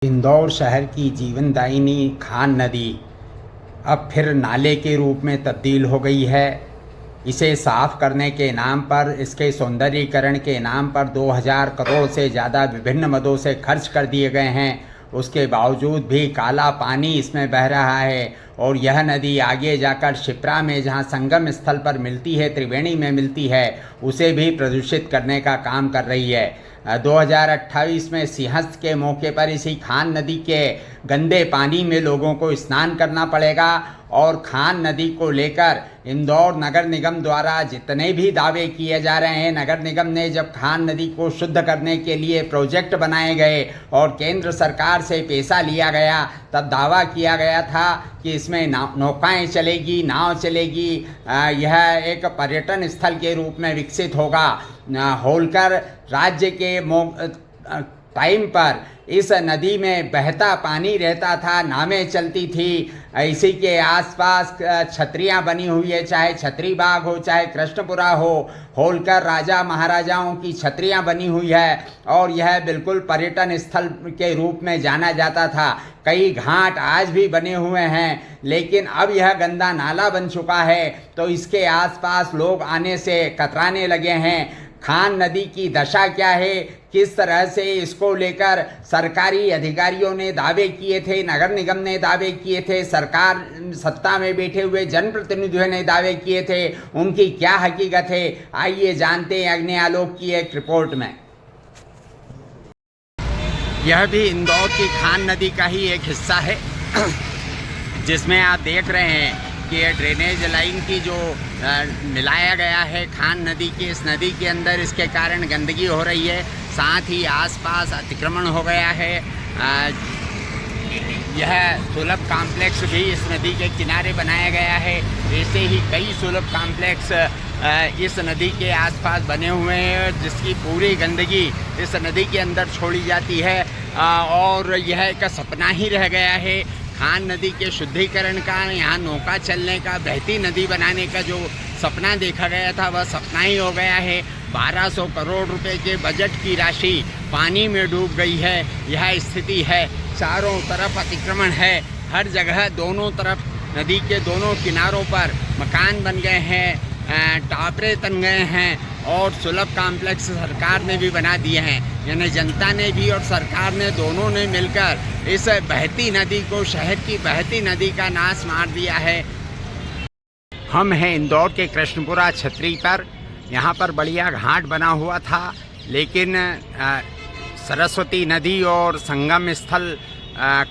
इंदौर शहर की जीवनदायिनी खान नदी अब फिर नाले के रूप में तब्दील हो गई है। इसे साफ करने के नाम पर, इसके सौंदर्यीकरण के नाम पर 2000 करोड़ से ज़्यादा विभिन्न मदों से खर्च कर दिए गए हैं। उसके बावजूद भी काला पानी इसमें बह रहा है और यह नदी आगे जाकर शिप्रा में, जहां संगम स्थल पर मिलती है, त्रिवेणी में मिलती है, उसे भी प्रदूषित करने का काम कर रही है। 2028 में सिंहस्थ के मौके पर इसी खान नदी के गंदे पानी में लोगों को स्नान करना पड़ेगा और खान नदी को लेकर इंदौर नगर निगम द्वारा जितने भी दावे किए जा रहे हैं, नगर निगम ने जब खान नदी को शुद्ध करने के लिए प्रोजेक्ट बनाए गए और केंद्र सरकार से पैसा लिया गया, तब दावा किया गया था कि इसमें नौकाएं चलेगी, नाव चलेगी, यह एक पर्यटन स्थल के रूप में विकसित होगा। होलकर राज्य के टाइम पर इस नदी में बहता पानी रहता था, नावें चलती थी, इसी के आसपास छतरियां बनी हुई है, चाहे छतरी बाग हो, चाहे कृष्णपुरा हो, होलकर राजा महाराजाओं की छतरियां बनी हुई है और यह बिल्कुल पर्यटन स्थल के रूप में जाना जाता था। कई घाट आज भी बने हुए हैं, लेकिन अब यह गंदा नाला बन चुका है तो इसके आसपास लोग आने से कतराने लगे हैं। खान नदी की दशा क्या है, किस तरह से इसको लेकर सरकारी अधिकारियों ने दावे किए थे, नगर निगम ने दावे किए थे, सरकार सत्ता में बैठे हुए जनप्रतिनिधियों ने दावे किए थे, उनकी क्या हकीकत है, आइए जानते हैं अग्नि आलोक की एक रिपोर्ट में। यह भी इंदौर की खान नदी का ही एक हिस्सा है जिसमें आप देख रहे हैं कि ये ड्रेनेज लाइन की जो मिलाया गया है खान नदी की, इस नदी के अंदर, इसके कारण गंदगी हो रही है, साथ ही आसपास अतिक्रमण हो गया है। यह सुलभ कॉम्प्लेक्स भी इस नदी के किनारे बनाया गया है। ऐसे ही कई सुलभ कॉम्प्लेक्स इस नदी के आसपास बने हुए हैं जिसकी पूरी गंदगी इस नदी के अंदर छोड़ी जाती है और यह एक सपना ही रह गया है। खान नदी के शुद्धिकरण का, यहाँ नौका चलने का, बहती नदी बनाने का जो सपना देखा गया था वह सपना ही हो गया है। 1200 करोड़ रुपए के बजट की राशि पानी में डूब गई है। यह स्थिति है, चारों तरफ अतिक्रमण है, हर जगह दोनों तरफ नदी के दोनों किनारों पर मकान बन गए हैं, टापरे तन गए हैं और सुलभ कॉम्प्लेक्स सरकार ने भी बना दिए हैं। यानी जनता ने भी और सरकार ने, दोनों ने मिलकर इस बहती नदी को, शहर की बहती नदी का नाश मार दिया है। हम हैं इंदौर के कृष्णपुरा छतरी पर। यहाँ पर बढ़िया घाट बना हुआ था, लेकिन सरस्वती नदी और संगम स्थल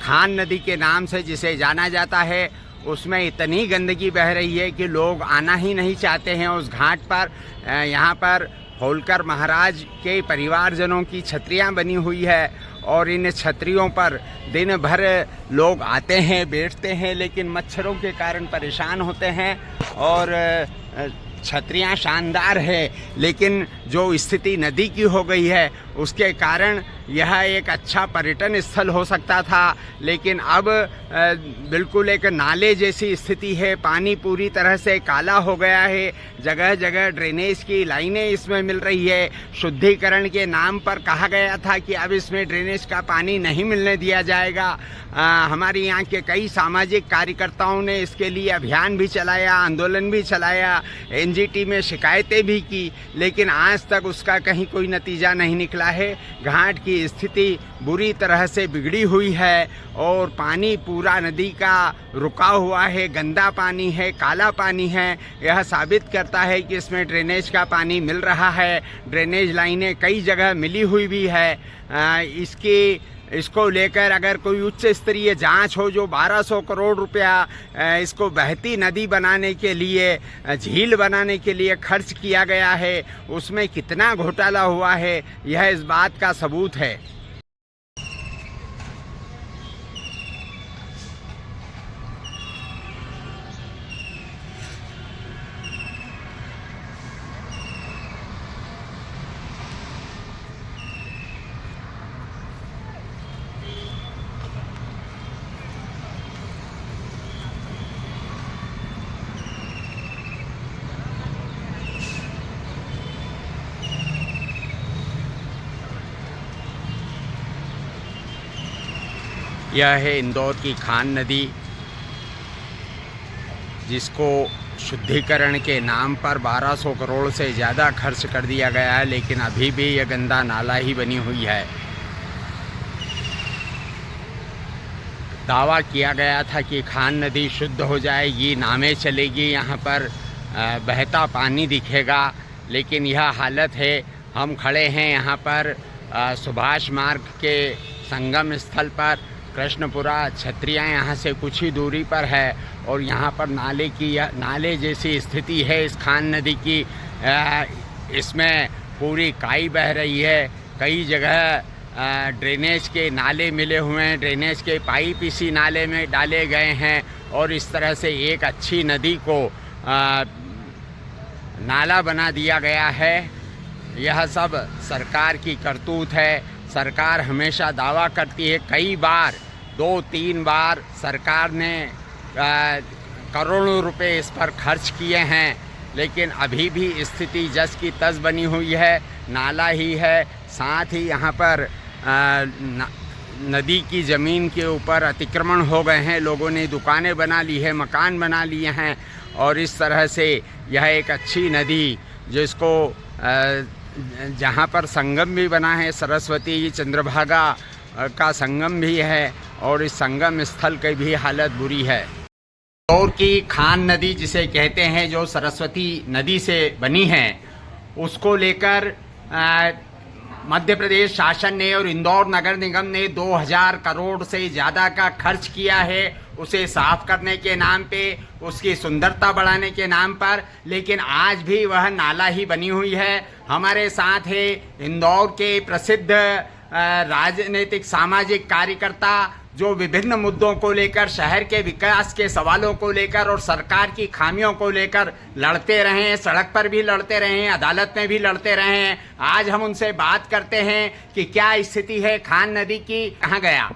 खान नदी के नाम से जिसे जाना जाता है, उसमें इतनी गंदगी बह रही है कि लोग आना ही नहीं चाहते हैं उस घाट पर। यहाँ पर होलकर महाराज के परिवारजनों की छतरियाँ बनी हुई है और इन छतरियों पर दिन भर लोग आते हैं, बैठते हैं, लेकिन मच्छरों के कारण परेशान होते हैं। और छतरियाँ शानदार है, लेकिन जो स्थिति नदी की हो गई है उसके कारण यह एक अच्छा पर्यटन स्थल हो सकता था, लेकिन अब बिल्कुल एक नाले जैसी स्थिति है। पानी पूरी तरह से काला हो गया है, जगह जगह ड्रेनेज की लाइनें इसमें मिल रही है। शुद्धिकरण के नाम पर कहा गया था कि अब इसमें ड्रेनेज का पानी नहीं मिलने दिया जाएगा। हमारे यहाँ के कई सामाजिक कार्यकर्ताओं ने इसके लिए अभियान भी चलाया, आंदोलन भी चलाया, एनजीटी में शिकायतें भी की, लेकिन आज तक उसका कहीं कोई नतीजा नहीं निकला है। घाट की स्थिति बुरी तरह से बिगड़ी हुई है और पानी पूरा नदी का रुका हुआ है, गंदा पानी है, काला पानी है। यह साबित करता है कि इसमें ड्रेनेज का पानी मिल रहा है। ड्रेनेज लाइनें कई जगह मिली हुई भी है। इसको लेकर अगर कोई उच्च स्तरीय जांच हो, जो 1200 करोड़ रुपया इसको बहती नदी बनाने के लिए, झील बनाने के लिए खर्च किया गया है, उसमें कितना घोटाला हुआ है, यह इस बात का सबूत है। यह है इंदौर की खान नदी, जिसको शुद्धिकरण के नाम पर 1200 करोड़ से ज़्यादा खर्च कर दिया गया है, लेकिन अभी भी यह गंदा नाला ही बनी हुई है। दावा किया गया था कि खान नदी शुद्ध हो जाएगी, नावें चलेगी, यहाँ पर बहता पानी दिखेगा, लेकिन यह हालत है। हम खड़े हैं यहाँ पर सुभाष मार्ग के संगम स्थल पर, कृष्णपुरा छत्रियाँ यहाँ से कुछ ही दूरी पर है, और यहाँ पर नाले जैसी स्थिति है इस खान नदी की। इसमें पूरी काई बह रही है, कई जगह ड्रेनेज के नाले मिले हुए हैं, ड्रेनेज के पाइप इसी नाले में डाले गए हैं, और इस तरह से एक अच्छी नदी को नाला बना दिया गया है। यह सब सरकार की करतूत है। सरकार हमेशा दावा करती है, कई बार 2-3 बार सरकार ने करोड़ों रुपए इस पर खर्च किए हैं, लेकिन अभी भी स्थिति जस की तस बनी हुई है, नाला ही है। साथ ही यहाँ पर नदी की ज़मीन के ऊपर अतिक्रमण हो गए हैं, लोगों ने दुकानें बना ली है, मकान बना लिए हैं, और इस तरह से यह एक अच्छी नदी जिसको जहाँ पर संगम भी बना है, सरस्वती चंद्रभागा का संगम भी है, और इस संगम स्थल की भी हालत बुरी है। इंदौर की खान नदी जिसे कहते हैं, जो सरस्वती नदी से बनी है, उसको लेकर मध्य प्रदेश शासन ने और इंदौर नगर निगम ने 2000 करोड़ से ज़्यादा का खर्च किया है उसे साफ करने के नाम पे, उसकी सुंदरता बढ़ाने के नाम पर, लेकिन आज भी वह नाला ही बनी हुई है। हमारे साथ है इंदौर के प्रसिद्ध राजनीतिक सामाजिक कार्यकर्ता, जो विभिन्न मुद्दों को लेकर, शहर के विकास के सवालों को लेकर और सरकार की खामियों को लेकर लड़ते रहे हैं, सड़क पर भी लड़ते रहे हैं, अदालत में भी लड़ते रहे हैं। आज हम उनसे बात करते हैं कि क्या स्थिति है खान नदी की, कहाँ गया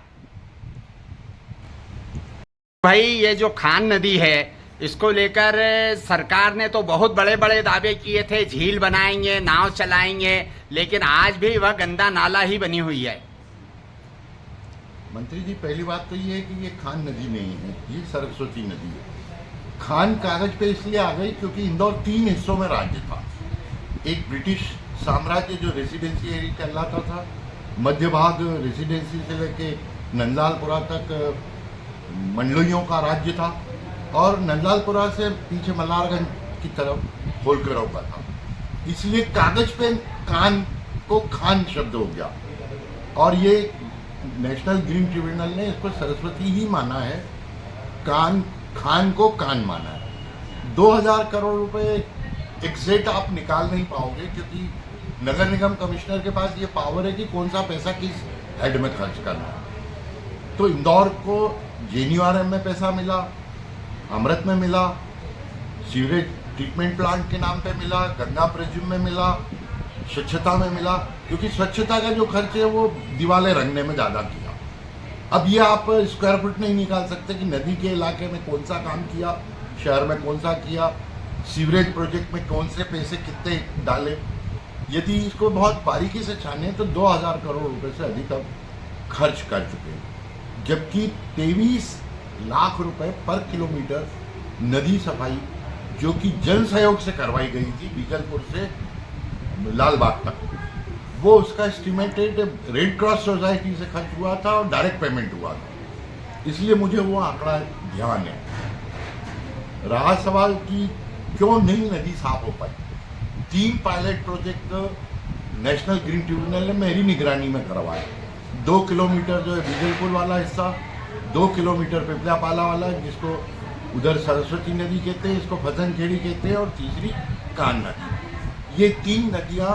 भाई। ये जो खान नदी है, इसको लेकर सरकार ने तो बहुत बड़े बड़े दावे किए थे, झील बनाएंगे, नाव चलाएंगे, लेकिन आज भी वह गंदा नाला ही बनी हुई है। मंत्री जी, पहली बात तो ये है कि ये खान नदी नहीं है, ये सरस्वती नदी है। खान कागज पे इसलिए आ गई क्योंकि इंदौर 3 हिस्सों में राज्य था। एक ब्रिटिश साम्राज्य जो रेसिडेंसी एरिया कहलाता था, मध्य भाग रेसिडेंसी से लेके नंदलालपुरा तक मंडलोइयों का राज्य था, और नंदलालपुरा से पीछे मल्हारगंज की तरफ होलकरों का था। इसलिए कागज पे कान को खान शब्द हो गया, और ये नेशनल ग्रीन ट्रिब्यूनल ने इसको सरस्वती ही माना है, खान को कान माना है। 2000 करोड़ रुपए एग्जैक्ट आप निकाल नहीं पाओगे, क्योंकि नगर निगम कमिश्नर के पास ये पावर है कि कौन सा पैसा किस हेड में खर्च करना है। तो इंदौर को JNRM में पैसा मिला, अमृत में मिला, सीवरेज ट्रीटमेंट प्लांट के नाम पे मिला, गंगा प्रिज्म में मिला, स्वच्छता में मिला, क्योंकि स्वच्छता का जो खर्च है वो दीवारें रंगने में ज़्यादा किया। अब ये आप स्क्वायर फुट नहीं निकाल सकते कि नदी के इलाके में कौन सा काम किया, शहर में कौन सा किया, सीवरेज प्रोजेक्ट में कौन से पैसे कितने डाले। यदि इसको बहुत बारीकी से छाने तो 2000 करोड़ रुपए से अधिक अब खर्च कर चुके हैं, जबकि 23 लाख रुपए पर किलोमीटर नदी सफाई जो कि जन सहयोग से करवाई गई थी बीजलपुर से लालबाग तक, वो उसका एस्टिमेटेड रेड क्रॉस सोसाइटी से खर्च हुआ था और डायरेक्ट पेमेंट हुआ था। इसलिए मुझे वो आंकड़ा ध्यान है। रहा सवाल कि क्यों नहीं नदी साफ हो पाई, 3 pilot project national green tribunal ने मेरी निगरानी में करवाया। 2 किलोमीटर जो है बीजलपुर वाला हिस्सा, 2 किलोमीटर पिपलापाला वाला, जिसको उधर सरस्वती नदी कहते हैं, इसको फसनखेड़ी कहते हैं, और तीसरी कान नदी। ये 3 नदियाँ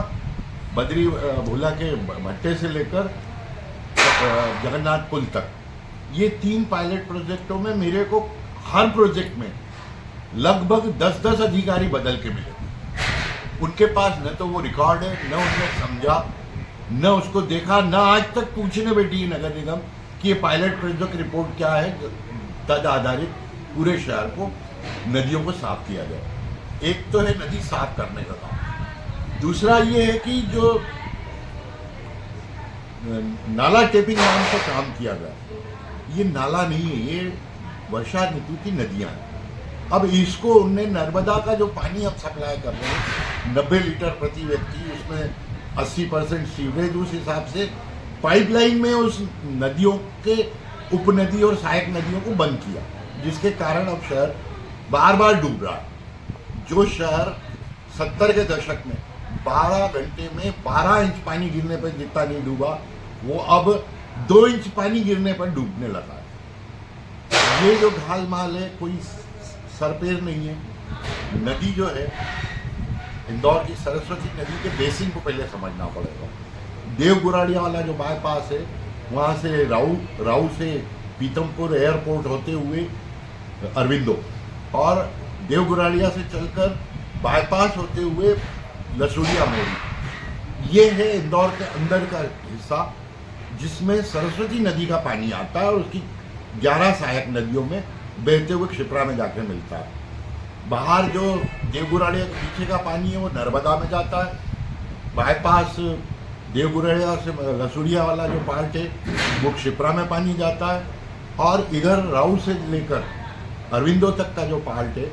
बद्री भोला के भट्टे से लेकर जगन्नाथ पुल तक, ये 3 पायलट प्रोजेक्टों में मेरे को हर प्रोजेक्ट में लगभग 10-10 अधिकारी बदल के मिले। उनके पास न तो वो रिकॉर्ड है, न उन्होंने समझा, न उसको देखा, न आज तक पूछने बैठी है नगर निगम कि ये पायलट प्रोजेक्ट रिपोर्ट क्या है, तद आधारित पूरे शहर को, नदियों को साफ किया जाए। एक तो है नदी साफ करने का काम, दूसरा ये है कि जो नाला टेपिंग नाम से काम किया गया, ये नाला नहीं है, ये वर्षा ऋतु की नदियाँ हैं। अब इसको उनने नर्मदा का जो पानी अब सप्लाई कर रहे हैं 90 लीटर प्रति व्यक्ति, उसमें 80% सीवरेज, उस हिसाब से पाइपलाइन में उस नदियों के उपनदी और सहायक नदियों को बंद किया, जिसके कारण अब शहर बार बार डूब रहा है। जो शहर 70 के दशक में 12 घंटे में 12 इंच पानी गिरने पर जितना नहीं डूबा, वो अब 2 इंच पानी गिरने पर डूबने लगा है। ये जो ढाल माल है कोई सरपेर नहीं है। नदी जो है, इंदौर की सरस्वती नदी के बेसिन को पहले समझना पड़ेगा। देवगुराड़िया वाला जो बाईपास है, वहाँ से राऊ से पीतमपुर एयरपोर्ट होते हुए अरविंदो, और देवगुराड़िया से चलकर बाईपास होते हुए लसूड़िया मोड़ी, ये है इंदौर के अंदर का हिस्सा, जिसमें सरस्वती नदी का पानी आता है और उसकी 11 सहायक नदियों में बहते हुए क्षिप्रा में जाकर मिलता है। बाहर जो देवगुराड़िया के पीछे का पानी है वो नर्मदा में जाता है। बाईपास देवगुराड़िया से लसूड़िया वाला जो पार्ट है वो क्षिप्रा में पानी जाता है, और इधर राऊ से लेकर अरविंदो तक का जो पार्ट है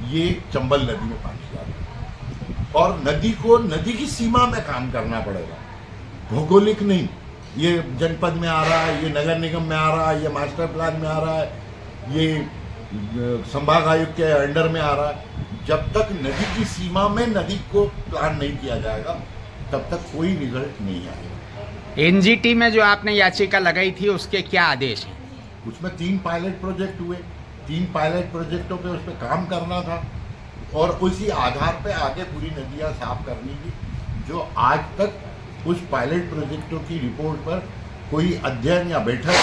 ये चंबल नदी में पानी जाता है। और नदी को नदी की सीमा में काम करना पड़ेगा, भौगोलिक नहीं। ये जनपद में आ रहा है, ये नगर निगम में आ रहा है, ये मास्टर प्लान में आ रहा है, ये संभाग आयुक्त के अंडर में आ रहा है। जब तक नदी की सीमा में नदी को प्लान नहीं किया जाएगा तब तक कोई रिजल्ट नहीं आएगा। एनजीटी में जो आपने याचिका लगाई थी उसके क्या आदेश हैं? उसमें 3 पायलट प्रोजेक्ट हुए, 3 पायलट प्रोजेक्टों पे उस पर काम करना था, और उसी आधार पे आगे पूरी नदियाँ साफ करनी थी। जो आज तक उस पायलट प्रोजेक्टों की रिपोर्ट पर कोई अध्ययन या बैठक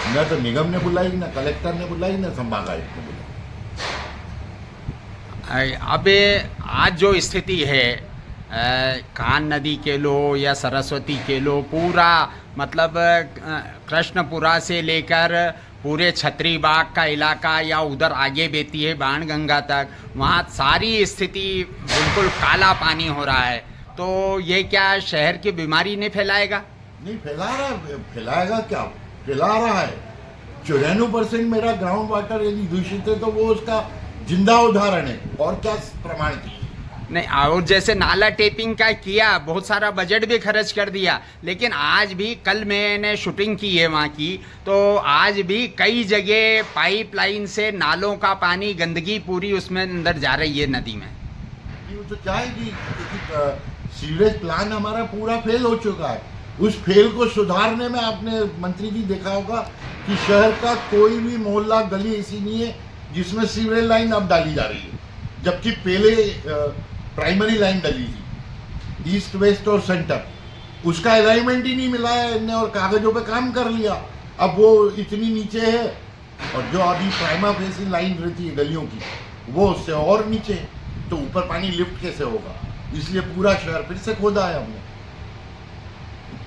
न तो निगम ने बुलाई, न कलेक्टर ने बुलाई, न संभाग आयुक्त ने बुलाई। अब आज जो स्थिति है, कान नदी के लो या सरस्वती के लो, पूरा मतलब कृष्णपुरा से लेकर पूरे छतरी बाग का इलाका या उधर आगे बहती है बाणगंगा तक, वहाँ सारी स्थिति बिल्कुल काला पानी हो रहा है। तो ये क्या शहर की बीमारी नहीं फैलाएगा? नहीं फैला रहा है, फैलाएगा क्या, फैला रहा है। 94% मेरा ग्राउंड वाटर यदि दूषित है तो वो उसका जिंदा उदाहरण है, और क्या प्रमाण चाहिए। नहीं, और जैसे नाला टेपिंग का किया, बहुत सारा बजट भी खर्च कर दिया, लेकिन आज भी, कल मैंने शूटिंग की है वहाँ की, तो आज भी कई जगह पाइपलाइन से नालों का पानी, गंदगी पूरी उसमें अंदर जा रही है नदी में। वो तो चाहेगी, क्योंकि सीवरेज प्लान हमारा पूरा फेल हो चुका है। उस फेल को सुधारने में आपने मंत्री जी देखा होगा कि शहर का कोई भी मोहल्ला गली ऐसी नहीं है जिसमें सीवरेज लाइन अब डाली जा रही है, जबकि पहले प्राइमरी लाइन डली थी ईस्ट वेस्ट और सेंटर, उसका अलाइनमेंट ही नहीं मिला है इनने, और कागजों पे काम कर लिया। अब वो इतनी नीचे है, और जो अभी प्राइमा फेसी लाइन रहती है गलियों की वो उससे और नीचे है, तो ऊपर पानी लिफ्ट कैसे होगा। इसलिए पूरा शहर फिर से खोदा है हमने।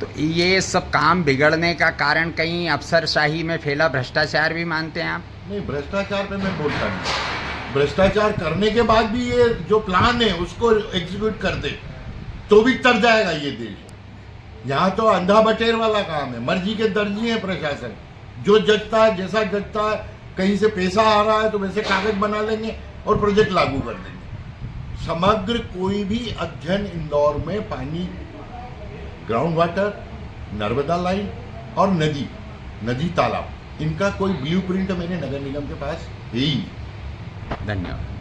तो ये सब काम बिगड़ने का कारण कहीं अफसरशाही में फैला भ्रष्टाचार भी मानते हैं आप? नहीं, भ्रष्टाचार पे मैं बोलता नहीं। भ्रष्टाचार करने के बाद भी ये जो प्लान है उसको एग्जीक्यूट कर दे तो भी तर जाएगा ये देश। यहाँ तो अंधा बटेर वाला काम है, मर्जी के दर्जी है प्रशासन, जो जजता है जैसा जजता है, कहीं से पैसा आ रहा है तो वैसे कागज बना लेंगे और प्रोजेक्ट लागू कर देंगे। समग्र कोई भी अध्ययन इंदौर में पानी, ग्राउंड वाटर, नर्मदा लाइन और नदी तालाब, इनका कोई ब्लूप्रिंट मेरे नगर निगम के पास है ही। धन्यवाद।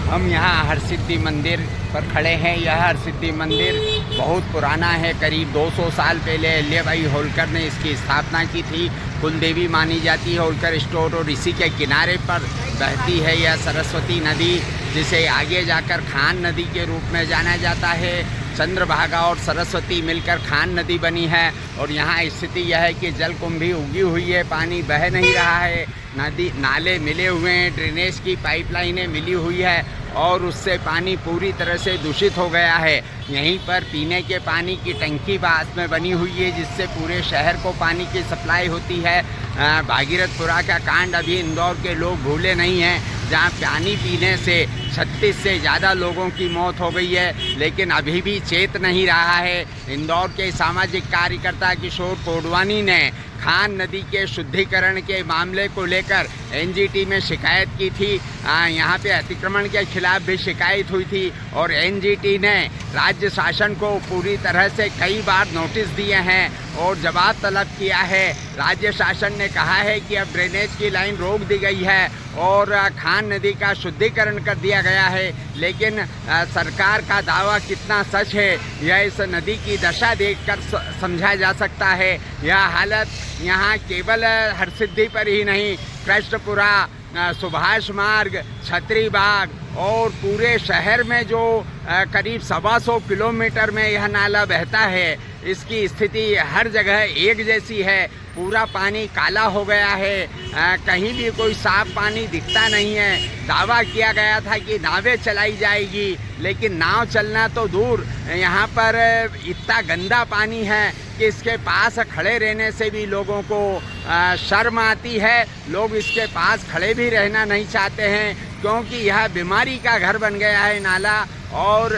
हम यहाँ हरसिद्धि मंदिर पर खड़े हैं। यह हरसिद्धि मंदिर बहुत पुराना है, करीब 200 साल पहले अहिल्याबाई होलकर ने इसकी स्थापना की थी। कुलदेवी मानी जाती है होलकर स्टोर, और इसी के किनारे पर बहती है यह सरस्वती नदी, जिसे आगे जाकर खान नदी के रूप में जाना जाता है। चंद्रभागा और सरस्वती मिलकर खान नदी बनी है, और यहाँ स्थिति यह है कि जलकुंभी उगी हुई है, पानी बह नहीं रहा है, नदी नाले मिले हुए हैं, ड्रेनेज की पाइपलाइनें मिली हुई है, और उससे पानी पूरी तरह से दूषित हो गया है। यहीं पर पीने के पानी की टंकी बाद में बनी हुई है, जिससे पूरे शहर को पानी की सप्लाई होती है। भागीरथपुरा का कांड अभी इंदौर के लोग भूले नहीं हैं, जहां पानी पीने से 36 से ज़्यादा लोगों की मौत हो गई है, लेकिन अभी भी चेत नहीं रहा है। इंदौर के सामाजिक कार्यकर्ता किशोर कोडवानी ने खान नदी के शुद्धिकरण के मामले को लेकर एनजीटी में शिकायत की थी। यहाँ पे अतिक्रमण के खिलाफ भी शिकायत हुई थी और एनजीटी ने राज्य शासन को पूरी तरह से कई बार नोटिस दिए हैं और जवाब तलब किया है। राज्य शासन ने कहा है कि अब ड्रेनेज की लाइन रोक दी गई है और खान नदी का शुद्धिकरण कर दिया गया है, लेकिन सरकार का दावा कितना सच है यह इस नदी की दशा देखकर समझा जा सकता है। यह हालत यहाँ केवल हरसिद्धि पर ही नहीं, कृष्णपुरा, सुभाष मार्ग, छतरी बाग और पूरे शहर में जो करीब 125 किलोमीटर में यह नाला बहता है, इसकी स्थिति हर जगह एक जैसी है। पूरा पानी काला हो गया है, कहीं भी कोई साफ पानी दिखता नहीं है। दावा किया गया था कि नावें चलाई जाएगी, लेकिन नाव चलना तो दूर, यहाँ पर इतना गंदा पानी है कि इसके पास खड़े रहने से भी लोगों को शर्म आती है। लोग इसके पास खड़े भी रहना नहीं चाहते हैं क्योंकि यह बीमारी का घर बन गया है नाला। और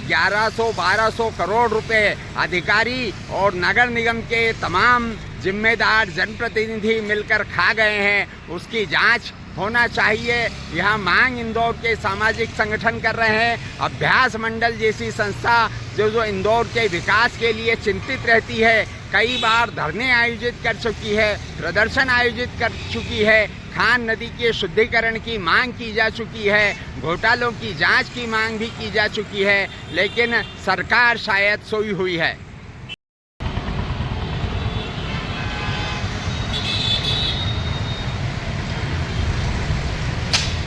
1100-1200 करोड़ रुपए अधिकारी और नगर निगम के तमाम जिम्मेदार जनप्रतिनिधि मिलकर खा गए हैं, उसकी जांच होना चाहिए। यह मांग इंदौर के सामाजिक संगठन कर रहे हैं। अभ्यास मंडल जैसी संस्था जो इंदौर के विकास के लिए चिंतित रहती है, कई बार धरने आयोजित कर चुकी है, प्रदर्शन आयोजित कर चुकी है, खान नदी के शुद्धिकरण की मांग की जा चुकी है, घोटालों की जांच की मांग भी की जा चुकी है, लेकिन सरकार शायद सोई हुई है।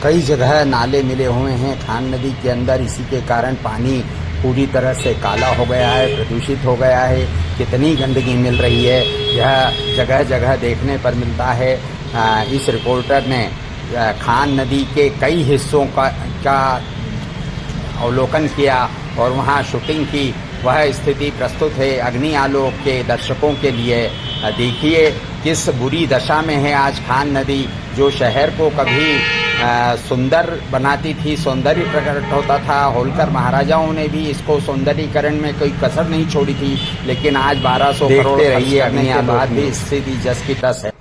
कई जगह नाले मिले हुए हैं खान नदी के अंदर, इसी के कारण पानी पूरी तरह से काला हो गया है, प्रदूषित हो गया है। कितनी गंदगी मिल रही है यह जगह जगह देखने पर मिलता है। इस रिपोर्टर ने खान नदी के कई हिस्सों का अवलोकन किया और वहां शूटिंग की। वह स्थिति प्रस्तुत है अग्नि आलोक के दर्शकों के लिए। देखिए किस बुरी दशा में है आज खान नदी, जो शहर को कभी सुंदर बनाती थी, सौंदर्य प्रकट होता था। होलकर महाराजाओं ने भी इसको सौंदर्यीकरण में कोई कसर नहीं छोड़ी थी, लेकिन आज 1200 करोड़ खर्च करने के बाद भी स्थिति जस की तस है।